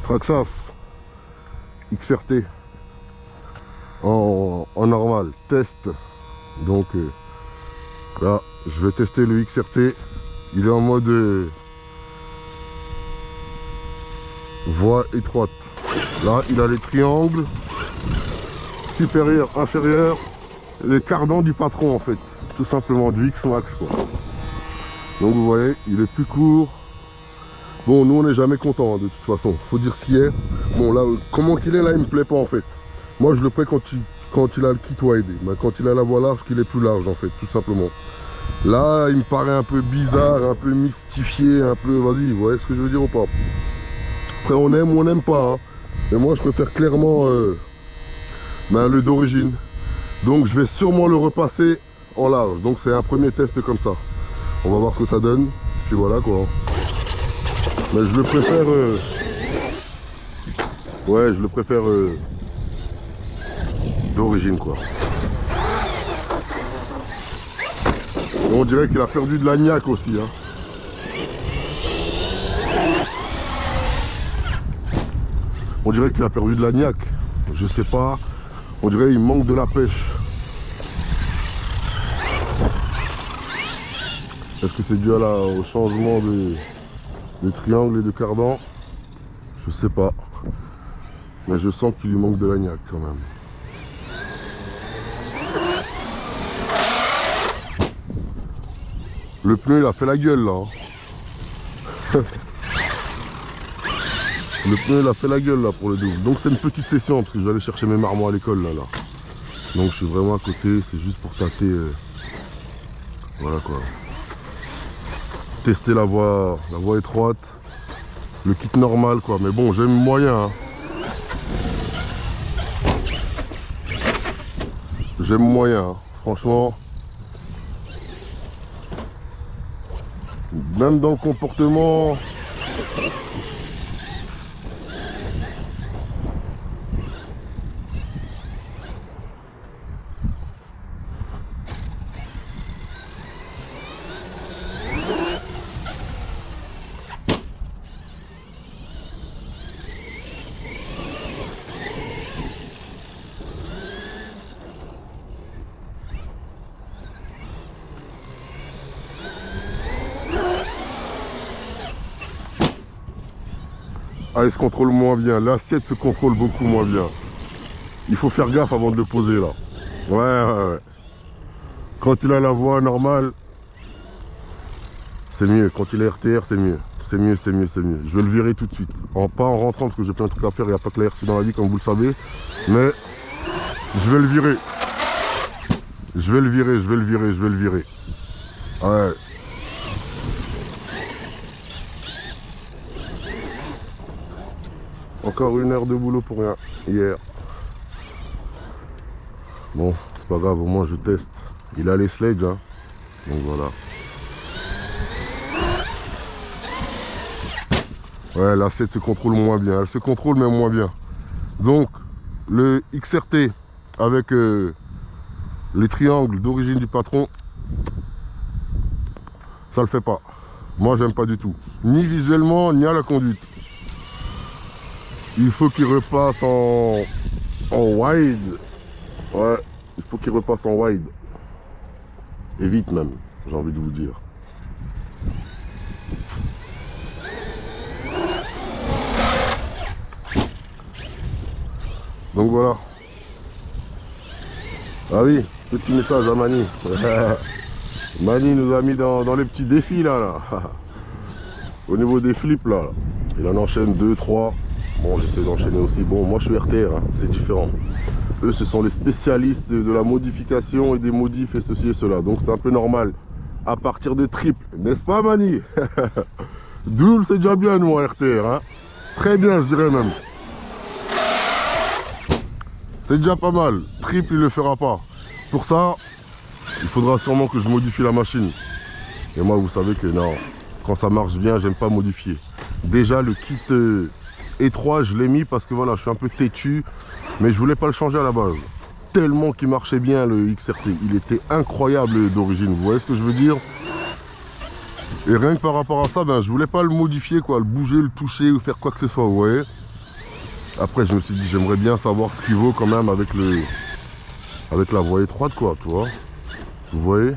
Traxxas XRT en normal, test. Donc là, je vais tester le XRT. Il est en mode voie étroite. Là, il a les triangles supérieur, inférieur, les cardans du patron en fait, tout simplement du X-Max quoi. Donc vous voyez, il est plus court. Bon, nous on n'est jamais content hein, de toute façon, faut dire ce qu'il est. Bon là, comment qu'il est là, il me plaît pas en fait. Moi je le prends quand il a le kit wide, mais quand il a la voie large, qu'il est plus large en fait, tout simplement. Là, il me paraît un peu bizarre, un peu mystifié, un peu, vas-y, vous voyez ce que je veux dire ou pas? Après on aime ou on n'aime pas, hein. Mais moi je préfère clairement le d'origine. Donc je vais sûrement le repasser en large. Donc c'est un premier test comme ça. On va voir ce que ça donne. Puis voilà quoi. Mais je le préfère ouais, je le préfère d'origine quoi. Et on dirait qu'il a perdu de la niaque aussi hein. On dirait qu'il a perdu de la niaque. Je sais pas. On dirait qu'il manque de la pêche. Est-ce que c'est dû au changement de triangle et de cardan? Je sais pas. Mais je sens qu'il lui manque de la niaque quand même. Le pneu il a fait la gueule là. Hein. Le pneu il a fait la gueule là pour le double. Donc c'est une petite session parce que je vais aller chercher mes marmots à l'école là. Donc je suis vraiment à côté, c'est juste pour tâter. Voilà quoi. Tester la voie étroite. Le kit normal quoi. Mais bon, j'aime moyen. Hein. J'aime moyen. Hein. Franchement. Même dans le comportement. Ah, il se contrôle moins bien. L'assiette se contrôle beaucoup moins bien. Il faut faire gaffe avant de le poser là. Ouais. Quand il a la voie normale, c'est mieux. Quand il est RTR, c'est mieux. C'est mieux. Je vais le virer tout de suite. Pas en rentrant parce que j'ai plein de trucs à faire. Il n'y a pas que la RC dans la vie comme vous le savez. Mais je vais le virer. Je vais le virer. Ouais. Encore 1 heure de boulot pour rien, hier. Bon, c'est pas grave, au moins je teste. Il a les sledges, hein. Donc voilà. Ouais, l'assiette se contrôle moins bien. Elle se contrôle mais moins bien. Donc, le XRT avec les triangles d'origine du patron, ça le fait pas. Moi, j'aime pas du tout. Ni visuellement, ni à la conduite. Il faut qu'il repasse en wide. Ouais, il faut qu'il repasse en wide. Et vite même, j'ai envie de vous dire. Donc voilà. Ah oui, petit message à Mani. Mani nous a mis dans les petits défis là. Au niveau des flips là. Il en enchaîne 2, 3. Bon, j'essaie d'enchaîner aussi. Bon, moi je suis RTR, hein, c'est différent. Eux, ce sont les spécialistes de la modification et des modifs et ceci et cela. Donc c'est un peu normal. À partir de triple, n'est-ce pas Mani? Double, c'est déjà bien nous en RTR. Hein. Très bien, je dirais même. C'est déjà pas mal. Triple, il le fera pas. Pour ça, il faudra sûrement que je modifie la machine. Et moi, vous savez que non, quand ça marche bien, j'aime pas modifier. Déjà, le kit étroit, je l'ai mis parce que voilà, je suis un peu têtu. Mais je voulais pas le changer à la base. Tellement qu'il marchait bien le XRT. Il était incroyable d'origine. Vous voyez ce que je veux dire? Et rien que par rapport à ça, ben, je voulais pas le modifier, quoi. Le bouger, le toucher ou faire quoi que ce soit, vous voyez? Après, je me suis dit, j'aimerais bien savoir ce qu'il vaut quand même avec la voie étroite, quoi, tu vois. Vous voyez?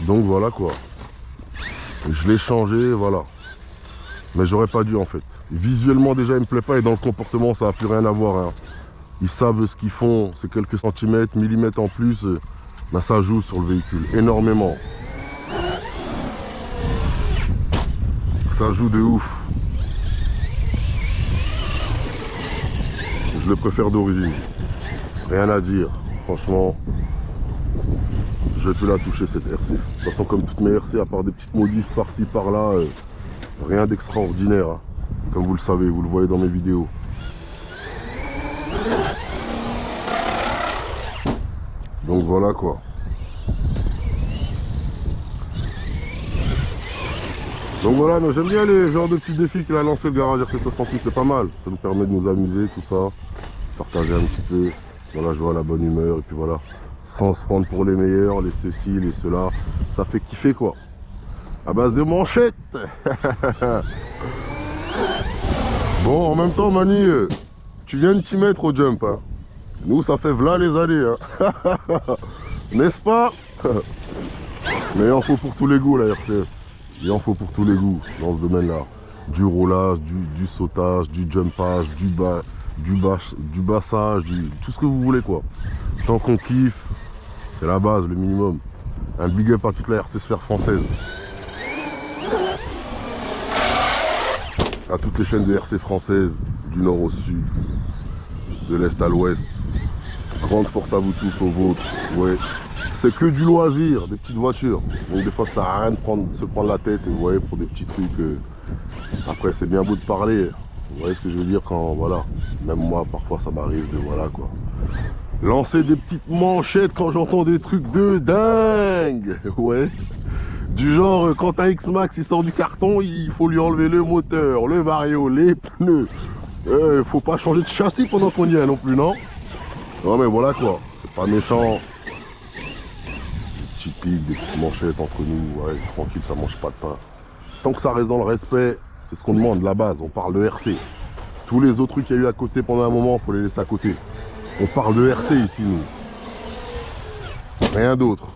Donc voilà, quoi. Je l'ai changé, voilà. Mais j'aurais pas dû, en fait. Visuellement, déjà, il me plaît pas, et dans le comportement, ça n'a plus rien à voir, hein. Ils savent ce qu'ils font, c'est quelques centimètres, millimètres en plus. Ben, ça joue sur le véhicule, énormément. Ça joue de ouf. Je le préfère d'origine. Rien à dire. Franchement, je vais plus la toucher cette RC. De toute façon, comme toutes mes RC, à part des petites modifs par-ci par-là, rien d'extraordinaire, hein. Comme vous le savez, vous le voyez dans mes vidéos. Donc voilà, quoi. Donc voilà, j'aime bien les genres de petits défis qu'il a lancé le garage RC68, c'est pas mal. Ça nous permet de nous amuser, tout ça. Partager un petit peu. Voilà, jouer à la bonne humeur, et puis voilà. Sans se prendre pour les meilleurs, les ceci, les cela. Ça fait kiffer, quoi. À base de manchettes. Bon, en même temps, Mani, tu viens de t'y mettre au jump, hein. Nous, ça fait v'là les années, hein. N'est-ce pas? Mais il en faut pour tous les goûts, la RCF. Il en faut pour tous les goûts dans ce domaine-là. Du roulage, du sautage, du jumpage, du bassage, tout ce que vous voulez, quoi. Tant qu'on kiffe, c'est la base, le minimum. Un big up à toute la RC Sphère française. À toutes les chaînes de RC françaises, du nord au sud, de l'est à l'ouest. Grande force à vous tous, aux vôtres. Ouais. C'est que du loisir, des petites voitures. Donc des fois ça sert à rien de se prendre la tête, vous voyez, pour des petits trucs. Après c'est bien beau de parler. Vous voyez ce que je veux dire quand, voilà. Même moi parfois ça m'arrive de, voilà quoi. Lancer des petites manchettes quand j'entends des trucs de dingue. Ouais. Du genre quand un X-Max il sort du carton, il faut lui enlever le moteur, le vario, les pneus. Faut pas changer de châssis pendant qu'on y est non plus, non? Non mais voilà quoi, c'est pas méchant. Des petites manchettes entre nous, ouais, tranquille, ça mange pas de pain. Tant que ça reste dans le respect, c'est ce qu'on demande, la base, on parle de RC. Tous les autres trucs qu'il y a eu à côté pendant un moment, faut les laisser à côté. On parle de RC ici, nous. Rien d'autre.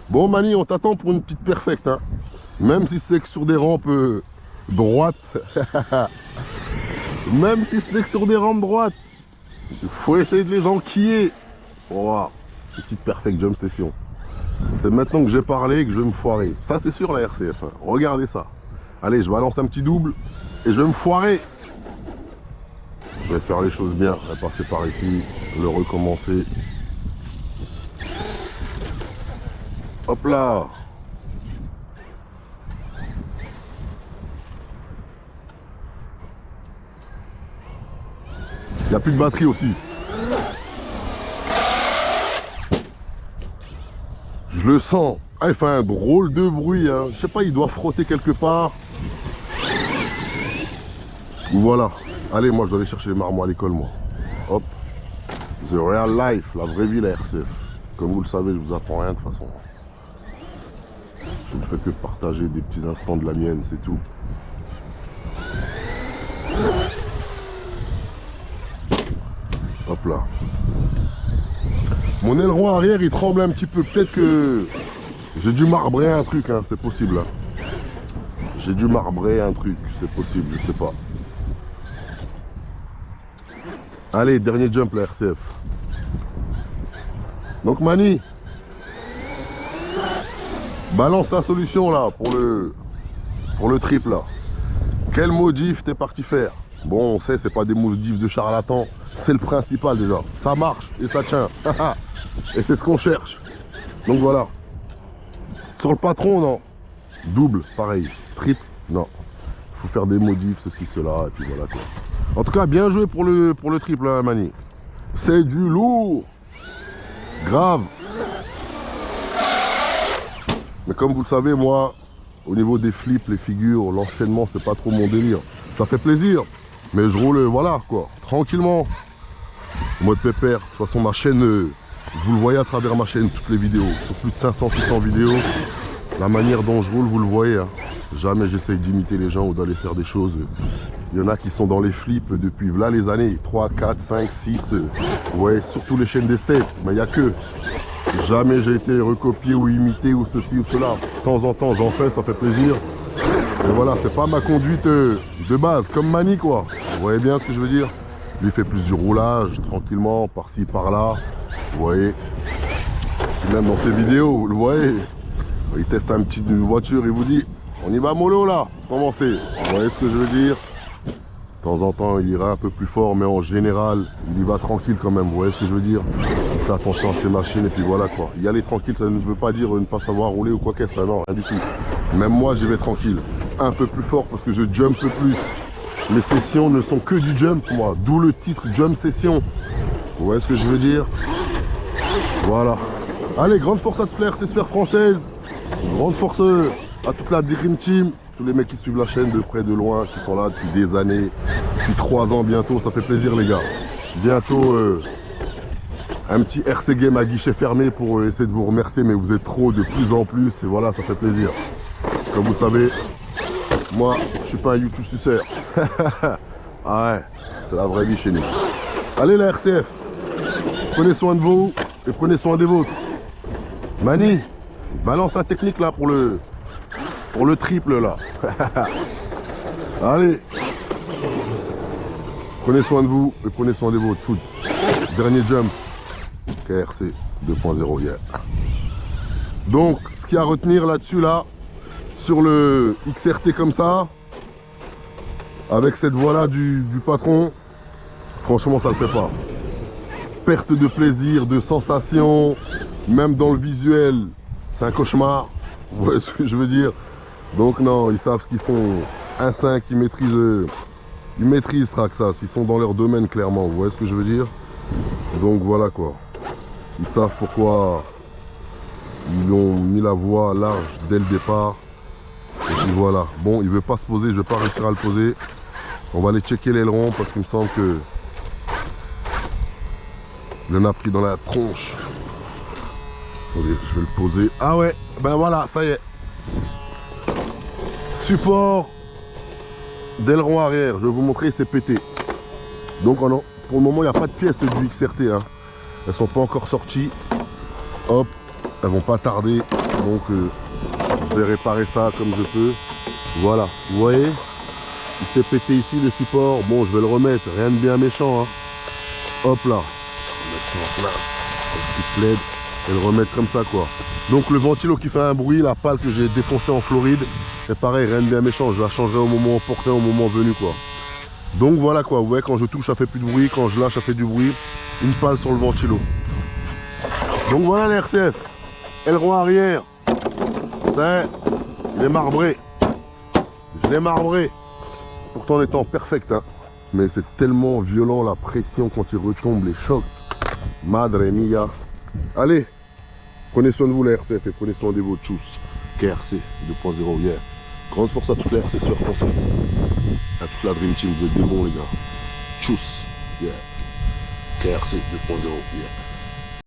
Bon Mani, on t'attend pour une petite perfecte, hein. Même si c'est que sur des rampes droites. Même si c'est que sur des rampes droites. Il faut essayer de les enquiller. Voilà. Petite perfect jump station. C'est maintenant que j'ai parlé que je vais me foirer. Ça c'est sûr la RCF, hein. Regardez ça. Allez, je balance un petit double et je vais me foirer. Je vais faire les choses bien. Je vais passer par ici, le recommencer. Hop là. Il n'y a plus de batterie aussi. Je le sens. Ah, il fait un drôle de bruit, hein. Je sais pas, il doit frotter quelque part. Voilà. Allez, moi je dois aller chercher les marmots à l'école, moi. Hop. The real life, la vraie vie, la RCF. Comme vous le savez, je vous apprends rien de toute façon. Je ne fais que partager des petits instants de la mienne, c'est tout. Hop là. Mon aileron arrière, il tremble un petit peu. Peut-être que j'ai dû marbrer un truc, hein. C'est possible. Hein. J'ai dû marbrer un truc, c'est possible, je sais pas. Allez, dernier jump, la RCF. Donc Mani, balance la solution là pour le trip là. Quel modif t'es parti faire? Bon, on sait, c'est pas des modifs de charlatan, c'est le principal déjà. Ça marche et ça tient. Et c'est ce qu'on cherche. Donc voilà. Sur le patron, non. Double, pareil. Triple, non. Il faut faire des modifs, ceci, cela, et puis voilà quoi. En tout cas, bien joué pour le triple, hein, Mani. C'est du lourd. Grave. Mais comme vous le savez, moi, au niveau des flips, les figures, l'enchaînement, c'est pas trop mon délire. Ça fait plaisir, mais je roule, voilà, quoi, tranquillement. En mode pépère. De toute façon, ma chaîne, vous le voyez à travers ma chaîne, toutes les vidéos. Sur plus de 500-600 vidéos. La manière dont je roule, vous le voyez. Hein. Jamais j'essaye d'imiter les gens ou d'aller faire des choses Il y en a qui sont dans les flips depuis là les années 3, 4, 5, 6. Ouais, surtout les chaînes d'esthète. Mais il n'y a que. Jamais j'ai été recopié ou imité ou ceci ou cela. De temps en temps, j'en fais, ça fait plaisir. Mais voilà, c'est pas ma conduite de base, comme Mani quoi. Vous voyez bien ce que je veux dire? Lui fait plus du roulage, tranquillement, par-ci, par-là. Vous voyez? Et même dans ses vidéos, vous le voyez? Il teste une voiture, il vous dit, on y va mollo là, commencez. Vous voyez ce que je veux dire? De temps en temps, il ira un peu plus fort, mais en général, il y va tranquille quand même. Vous voyez ce que je veux dire? Il fait attention à ses machines et puis voilà quoi. Y aller tranquille, ça ne veut pas dire ne pas savoir rouler ou quoi que ce soit, non, rien du tout. Même moi, j'y vais tranquille. Un peu plus fort parce que je jump plus. Mes sessions ne sont que du jump, moi. D'où le titre Jump Session. Vous voyez ce que je veux dire? Voilà. Allez, grande force à toute la RC Sphère française. Grande force à toute la Dream Team. Tous les mecs qui suivent la chaîne de près, de loin, qui sont là depuis des années, depuis 3 ans bientôt, ça fait plaisir les gars. Bientôt un petit RC Game à guichet fermé pour essayer de vous remercier, mais vous êtes trop de plus en plus et voilà, ça fait plaisir. Comme vous savez, moi je suis pas un YouTube suceur. Ah ouais, c'est la vraie vie chez nous. Allez la RCF, prenez soin de vous et prenez soin des vôtres. Mani, balance la technique là pour le triple là. Allez. Prenez soin de vous et prenez soin de vôtres. Shoot. Dernier jump. KRC 2.0 hier. Donc, ce qu'il y a à retenir là-dessus là, sur le XRT comme ça, avec cette voie-là du patron, franchement ça le fait pas. Perte de plaisir, de sensation, même dans le visuel, c'est un cauchemar. Vous voyez ce que je veux dire? Donc non, ils savent ce qu'ils font. 1.5, ils maîtrisent Traxxas, ils sont dans leur domaine clairement, vous voyez ce que je veux dire? Donc voilà quoi. Ils savent pourquoi ils ont mis la voie large dès le départ. Et puis voilà. Bon, il veut pas se poser, je vais pas réussir à le poser. On va aller checker l'aileron parce qu'il me semble que il en a pris dans la tronche. Attendez, je vais le poser. Ah ouais, ben voilà, ça y est. Support d'aileron arrière, je vais vous montrer, c'est pété. Donc pour le moment il n'y a pas de pièces du XRT, hein. Elles sont pas encore sorties. Hop, elles vont pas tarder. Donc je vais réparer ça comme je peux. Voilà, vous voyez, il s'est pété ici le support. Bon, je vais le remettre, rien de bien méchant, hein. Hop là, on va mettre ça en place, ce qui plaide, et le remettre comme ça quoi. Donc le ventilo qui fait un bruit, la pale que j'ai défoncée en Floride, c'est pareil, rien de bien méchant, je la changerai au moment opportun, au moment venu quoi. Donc voilà quoi, vous voyez, quand je touche ça fait plus de bruit, quand je lâche ça fait du bruit. Une pale sur le ventilo. Donc voilà les RCF. Aileron arrière. Il est marbré. Je l'ai marbré. Pourtant en étant perfect, hein. Mais c'est tellement violent la pression quand il retombe, les chocs. Madre mia. Allez, prenez soin de vous les RCF et prenez soin de vos tchous. KRC 2.0 hier. Grande force à toute la RC Sphère française. À toute la Dream Team, vous êtes bien bons les gars. Tchous. Yeah. KRC 2.0 hier.